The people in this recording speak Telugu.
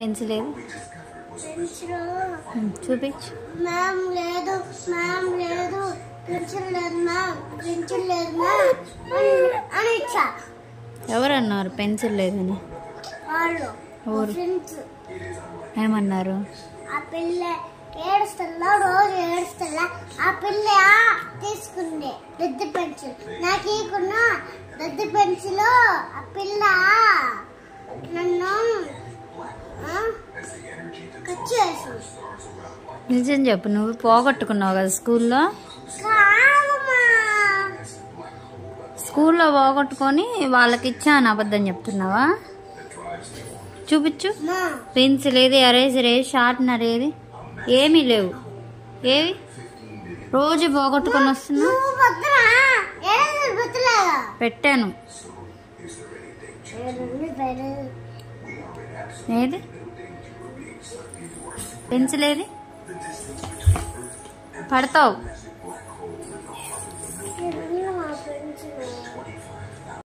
పెన్సిల్ ఏది చూపించు. మ్యామ్ లేదు పెన్సిల్ లేదు అని ఇచ్చా. ఎవరన్నారు పెన్సిల్ లేదని? వాళ్ళు ఏమన్నారు? ఆ పిల్ల ఏడుస్తుందా, రోజు ఏడుస్తుందా. ఆ పిల్ల తీసుకుంది దద్ది పెన్సిల్, నాకు ఇకున్నా దద్ది పెన్సిల్. ఆ పిల్ల నన్ను నిజం చెప్పు, నువ్వు పోగొట్టుకున్నావు కదా స్కూల్లో. స్కూల్లో పోగొట్టుకొని వాళ్ళకి ఇచ్చాను అబద్ధం చెప్తున్నావా? చూపించు. పెన్సిల్ ఏది, ఎరేజర్ ఏది, షార్ప్నర్ ఏది? ఏమీ లేవు. ఏవి రోజు పోగొట్టుకొని వస్తున్నా? పెట్టాను. ఏది పెన్సిల్ ఏది? పడతావు.